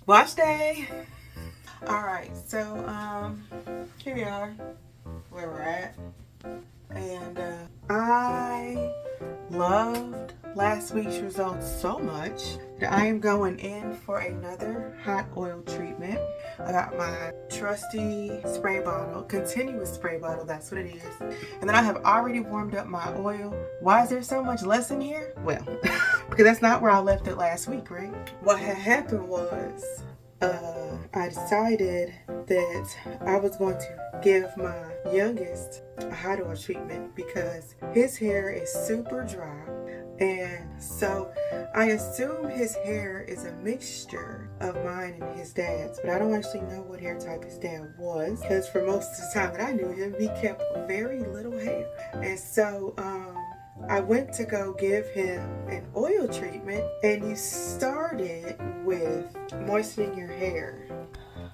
Wash day. All right, so here we are, where we're at, and I loved last week's results so much that I am going in for another hot oil treatment. I got my trusty spray bottle, continuous spray bottle, that's what it is. And then I have already warmed up my oil. Why is there so much less in here? Well, because that's not where I left it last week, right? What had happened was I decided that I was going to give my youngest a hot oil treatment because his hair is super dry. And so I assume his hair is a mixture of mine and his dad's, but I don't actually know what hair type his dad was because for most of the time that I knew him, he kept very little hair. And so I went to go give him an oil treatment, and you started with moistening your hair.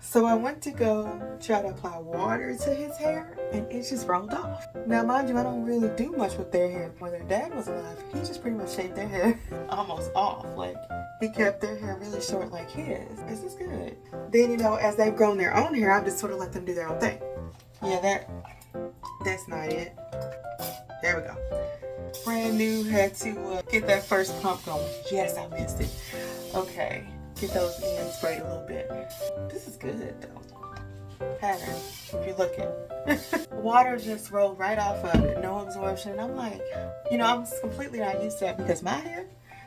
So I went to go try to apply water to his hair, and it just rolled off. Now, mind you, I don't really do much with their hair. When their dad was alive, he just pretty much shaved their hair almost off. Like, he kept their hair really short like his. This is good. Then, as they've grown their own hair, I've just sort of let them do their own thing. Yeah, that's not it. There we go. Brand new, had to get that first pump going. Yes, I missed it. Okay, get those ends sprayed a little bit. This is good though. Pattern, if you're looking. Water just rolled right off of it, no absorption. I'm like, I'm completely not used to that because my hair,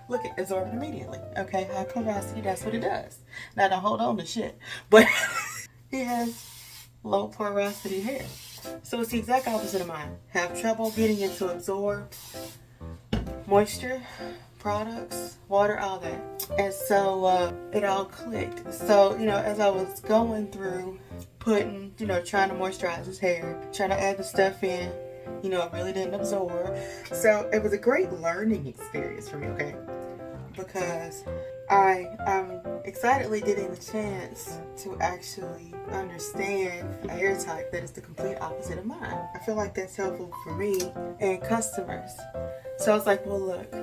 look, it absorbed immediately. Okay, high porosity, that's what it does. Now don't hold on to shit. But he has low porosity hair. So it's the exact opposite of mine. Have trouble getting it to absorb moisture, products, water, all that. And so it all clicked. So, as I was going through putting, trying to moisturize his hair, trying to add the stuff in, it really didn't absorb. So it was a great learning experience for me, okay? Because I'm excitedly getting the chance to actually understand a hair type that is the complete opposite of mine. I feel like that's helpful for me and customers. So I was like, well, look,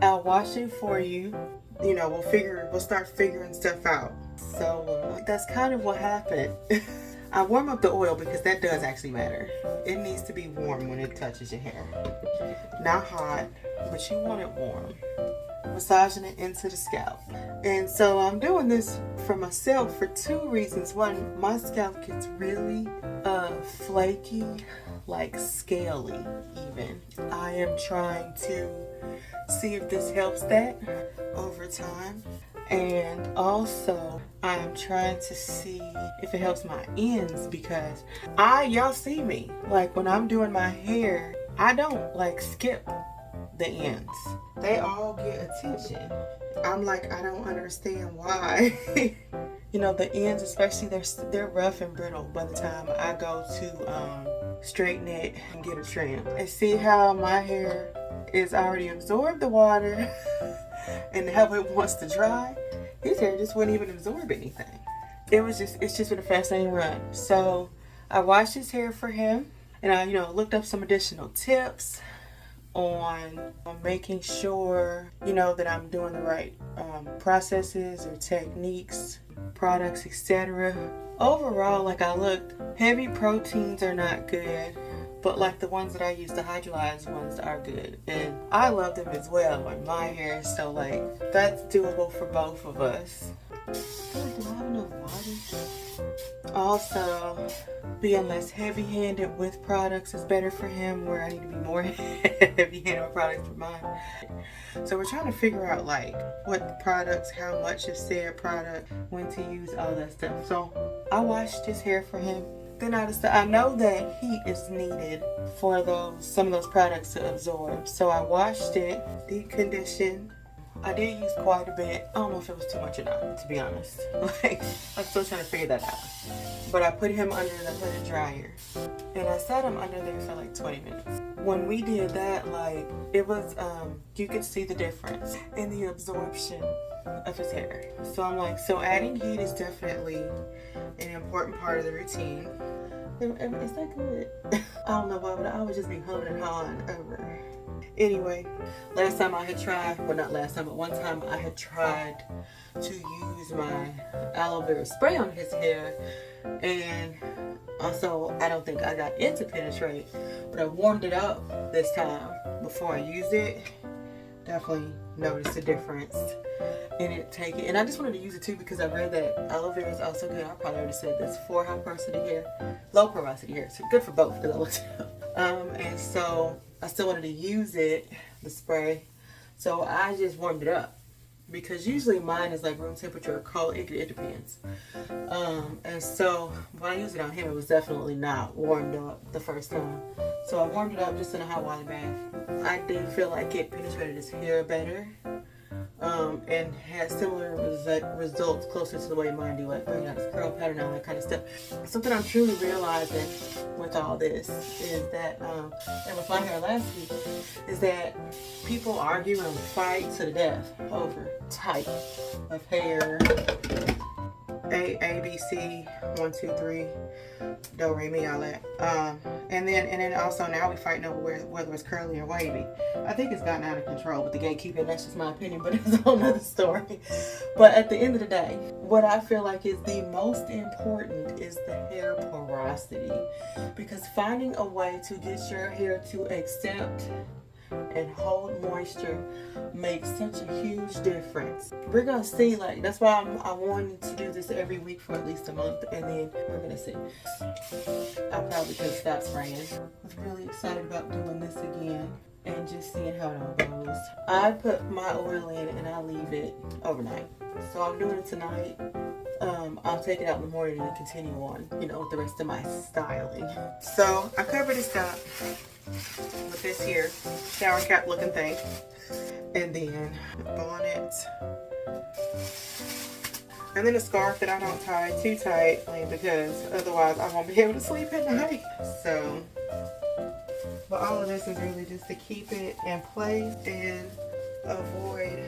I'll wash it for you. We'll start figuring stuff out. So that's kind of what happened. I warm up the oil because that does actually matter. It needs to be warm when it touches your hair. Not hot, but you want it warm. Massaging it into the scalp. And so I'm doing this for myself for two reasons. One, my scalp gets really flaky, like scaly even. I am trying to see if this helps that over time. And also, I'm trying to see if it helps my ends because y'all see me. Like when I'm doing my hair, I don't skip the ends. They all get attention. I'm like, I don't understand why. The ends, especially, they're rough and brittle by the time I go to straighten it and get a trim. And see how my hair is already absorbed the water and how it wants to dry. His hair just wouldn't even absorb anything. It's just been a fascinating run. So I washed his hair for him, and I, looked up some additional tips on making sure, that I'm doing the right processes or techniques, products, etc. Overall, I looked, heavy proteins are not good, but the ones that I use, the hydrolyzed ones, are good. And I love them as well on my hair, so that's doable for both of us. Do I have enough water? Also, being less heavy-handed with products is better for him, where I need to be more heavy-handed with products for mine. So we're trying to figure out what products, how much of said product, when to use, all that stuff. So I washed his hair for him. Then I know that heat is needed for some of those products to absorb. So I washed it, deep conditioned. I did use quite a bit. I don't know if it was too much or not, to be honest. I'm still trying to figure that out. But I put him under the hooded dryer. And I sat him under there for 20 minutes. When we did that, it was, you could see the difference in the absorption of his hair. So I'm so adding heat is definitely an important part of the routine. Is that good? I don't know, but I would just be humming and hawing over Anyway, last time I had tried, well not last time, but one time I had tried to use my aloe vera spray on his hair, and also I don't think I got it to penetrate, but I warmed it up this time before I used it. Definitely noticed a difference in it taking, and I just wanted to use it too because I read that aloe vera is also good. I probably already said this, for high porosity hair, low porosity hair. So good for both because I looked it up. And so I still wanted to use it, the spray. So I just warmed it up because usually mine is like room temperature or cold. It depends. And so when I used it on him, it was definitely not warmed up the first time. So I warmed it up just in a hot water bath. I did feel like it penetrated his hair better. And had similar results closer to the way mine do, like bringing out his curl pattern and all that kind of stuff. Something I'm truly realizing with all this is that, and with my hair last week, is that people argue and fight to the death over type of hair. A, B, C, 1, 2, 3, do, re, mi, all that. And then also now we fighting over whether it's curly or wavy. I think it's gotten out of control with the gatekeeping. That's just my opinion, but it's a whole nother story. But at the end of the day, what I feel like is the most important is the hair porosity, because finding a way to get your hair to accept and hold moisture makes such a huge difference. We're gonna see, like, that's why I wanted to do this every week for at least a month, and then we're gonna see. I probably could stop spraying. I was really excited about doing this again and just seeing how it all goes. I put my oil in and I leave it overnight. So I'm doing it tonight. I'll take it out in the morning and continue on, with the rest of my styling. So I covered this up with this here shower cap looking thing, and then bonnet, and then a scarf that I don't tie too tightly because otherwise I won't be able to sleep at night. So, but all of this is really just to keep it in place and avoid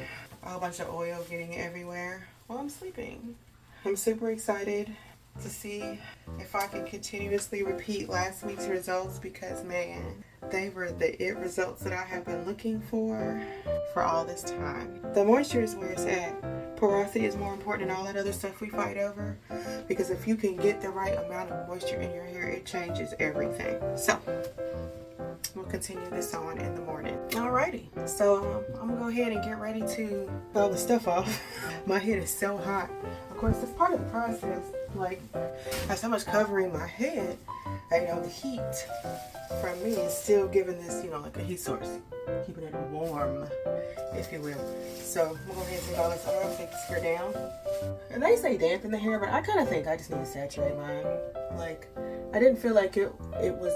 a whole bunch of oil getting everywhere while I'm sleeping. I'm super excited to see if I can continuously repeat last week's results, because man, they were the it results that I have been looking for all this time. The moisture is where it's at. Porosity is more important than all that other stuff we fight over, because if you can get the right amount of moisture in your hair, it changes everything. So we'll continue this on in the morning. Alrighty, so I'm gonna go ahead and get ready to pull the stuff off. My head is so hot. Of course, it's part of the process. Like, I have so much covering my head, the heat from me is still giving this, like a heat source, keeping it warm, if you will. So I'm gonna go ahead and take all this oil, take this hair down. And they say dampen the hair, but I kind of think I just need to saturate mine. Like, I didn't feel like it was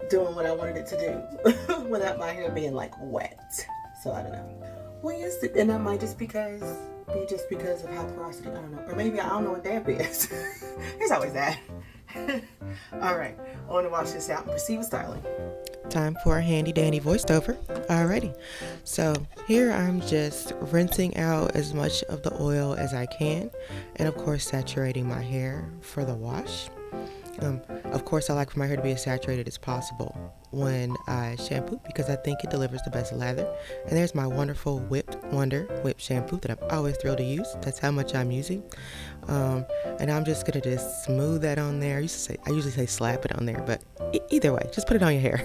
doing what I wanted it to do without my hair being like wet. So I don't know. Well, yes, and that might just because of high porosity. I don't know, or maybe I don't know what damp is. There's always that. All right, I want to wash this out and proceed with styling. Time for a handy dandy voiceover. Alrighty, so here I'm just rinsing out as much of the oil as I can, and of course saturating my hair for the wash. Of course, I like for my hair to be as saturated as possible when I shampoo, because I think it delivers the best lather. And there's my wonderful Whipped shampoo that I'm always thrilled to use. That's how much I'm using. And I'm just gonna just smooth that on there. I usually say slap it on there, but either way, just put it on your hair.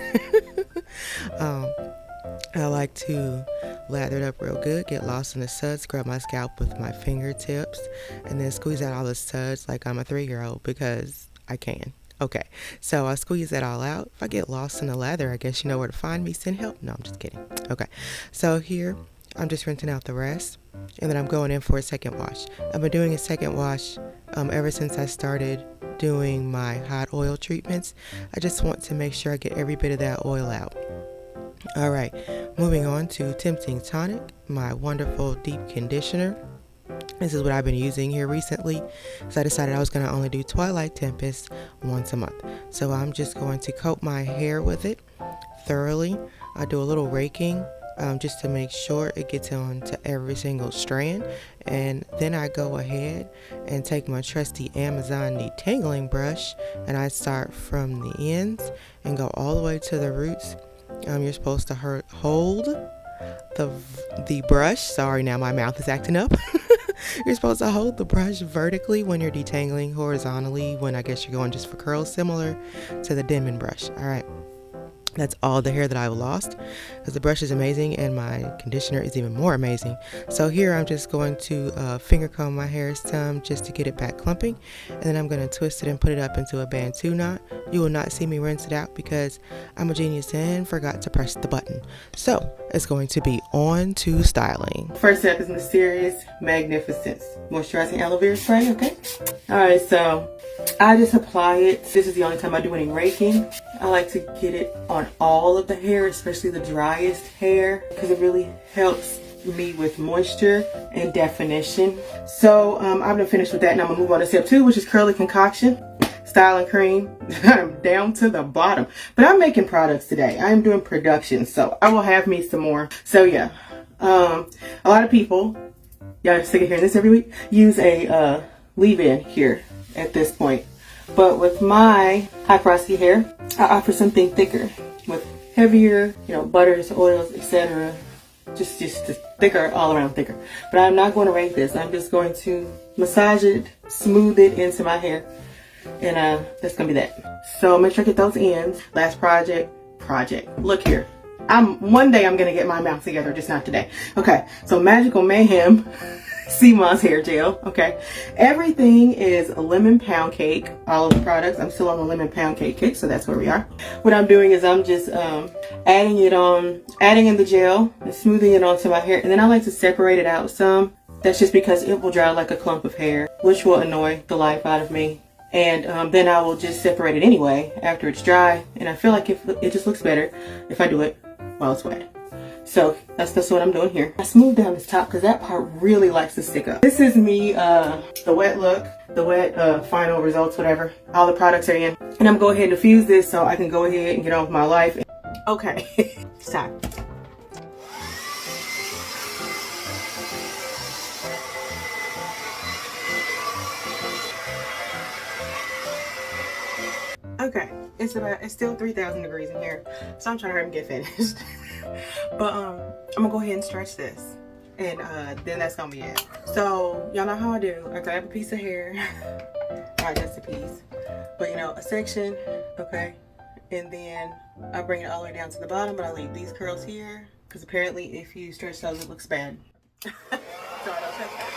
I like to lather it up real good, get lost in the suds, scrub my scalp with my fingertips, and then squeeze out all the suds like I'm a 3-year-old, because I can. Okay, so I squeeze that all out. If I get lost in the lather, I guess you know where to find me. Send help. No, I'm just kidding. Okay, so here I'm just rinsing out the rest, and then I'm going in for a second wash. I've been doing a second wash ever since I started doing my hot oil treatments. I just want to make sure I get every bit of that oil out. All right, moving on to Tempting Tonic, my wonderful deep conditioner. This is what I've been using here recently, so I decided I was going to only do Twilight Tempest once a month. So I'm just going to coat my hair with it thoroughly. I do a little raking just to make sure it gets onto every single strand, and then I go ahead and take my trusty Amazon detangling brush, and I start from the ends and go all the way to the roots You're supposed to hold the brush. Sorry, now my mouth is acting up. You're supposed to hold the brush vertically when you're detangling, horizontally when I guess you're going just for curls, similar to the Denman brush. All right. That's all the hair that I've lost, because the brush is amazing and my conditioner is even more amazing. So here I'm just going to finger comb my hair some just to get it back clumping, and then I'm going to twist it and put it up into a Bantu knot. You will not see me rinse it out because I'm a genius and forgot to press the button. So it's going to be on to styling. First step is Mysterious Magnificence Moisturizing Aloe Vera Spray, okay? Alright, so I just apply it. This is the only time I do any raking. I like to get it on all of the hair, especially the driest hair, because it really helps me with moisture and definition. So I'm gonna finish with that, and I'm gonna move on to step 2, which is curly concoction, styling cream. I'm down to the bottom, but I'm making products today. I'm doing production, so I will have me some more. So yeah, a lot of people, y'all are sick of hearing this every week, use a leave-in here at this point. But with my high porosity hair, I offer something thicker with heavier, butters, oils, etc. Just thicker, all around thicker. But I'm not going to rake this. I'm just going to massage it, smooth it into my hair. And that's going to be that. So make sure I get those ends. Last project. Look here. One day I'm going to get my mouth together, just not today. Okay, so Magical Mayhem Sea Moss hair gel. Okay, everything is a lemon pound cake. All of the products, I'm still on the lemon pound cake kick, so that's where we are. What I'm doing is I'm just adding in the gel and smoothing it onto my hair, and then I like to separate it out some. That's just because it will dry like a clump of hair, which will annoy the life out of me. And then I will just separate it anyway after it's dry, and I feel like it just looks better if I do it while it's wet. So that's what I'm doing here. I smooth down this top because that part really likes to stick up. This is me, the wet look, the wet final results, whatever. All the products are in. And I'm going to go ahead and diffuse this so I can go ahead and get on with my life. Okay, it's time. Okay, it's still 3,000 degrees in here, so I'm trying to hurry and get finished. But I'm gonna go ahead and stretch this, and then that's gonna be it. So y'all know how I do. I grab a piece of hair, not just a piece, but a section, okay, and then I bring it all the way down to the bottom, but I leave these curls here because apparently if you stretch those, it looks bad. So I don't touch that.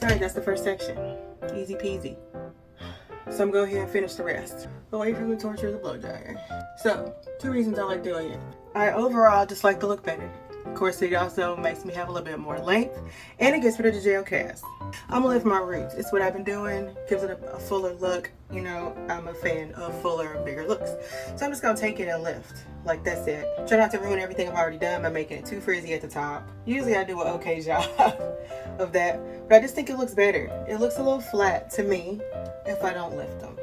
Alright, that's the first section. Easy peasy. So I'm going to go ahead and finish the rest. Away from the torture of the blow dryer. So, 2 reasons I like doing it. I overall just like the look better. Of course, it also makes me have a little bit more length, and it gets rid of the gel cast. I'm gonna lift my roots. It's what I've been doing. Gives it a fuller look. I'm a fan of fuller, bigger looks. So I'm just gonna take it and lift. Like, that's it. Try not to ruin everything I've already done by making it too frizzy at the top. Usually I do an okay job of that, but I just think it looks better. It looks a little flat to me if I don't lift them.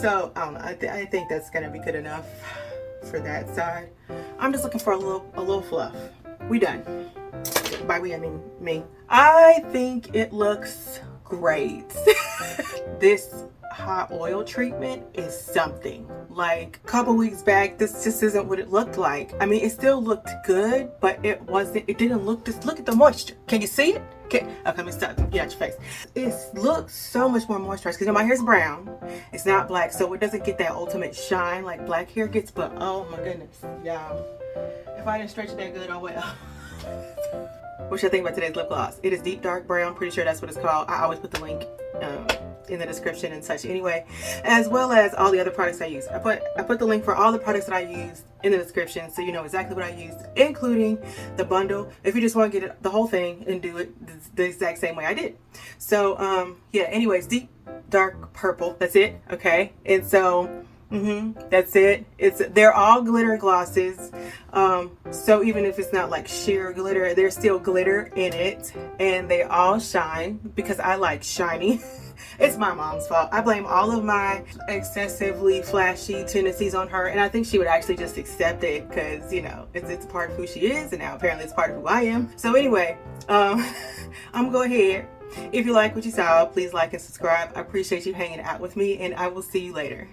So I don't know. I think that's gonna be good enough for that side. I'm just looking for a little fluff. We done. By we, I mean me. I think it looks great. This hot oil treatment is something. Like a couple weeks back, this just isn't what it looked like. I mean, it still looked good, but it didn't look this. Look at the moisture. Can you see it? Okay, let me stop. Get out your face. It looks so much more moisturized because my hair's brown. It's not black, so it doesn't get that ultimate shine like black hair gets, but oh my goodness, y'all. If I didn't stretch it that good, oh well. What should I think about today's lip gloss? It is deep dark brown. Pretty sure that's what it's called. I always put the link in the description and such anyway, as well as all the other products I use. I put the link for all the products that I use in the description, so you know exactly what I used, including the bundle, if you just want to get the whole thing and do it the exact same way I did. So yeah, anyways, deep dark purple, that's it. Okay, and so that's it. They're all glitter glosses, so even if it's not like sheer glitter, there's still glitter in it, and they all shine because I like shiny. It's my mom's fault. I blame all of my excessively flashy tendencies on her, and I think she would actually just accept it because, you know, it's a part of who she is, and now apparently it's part of who I am. So anyway, I'm gonna go ahead. If you like what you saw, please like and subscribe. I appreciate you hanging out with me, and I will see you later.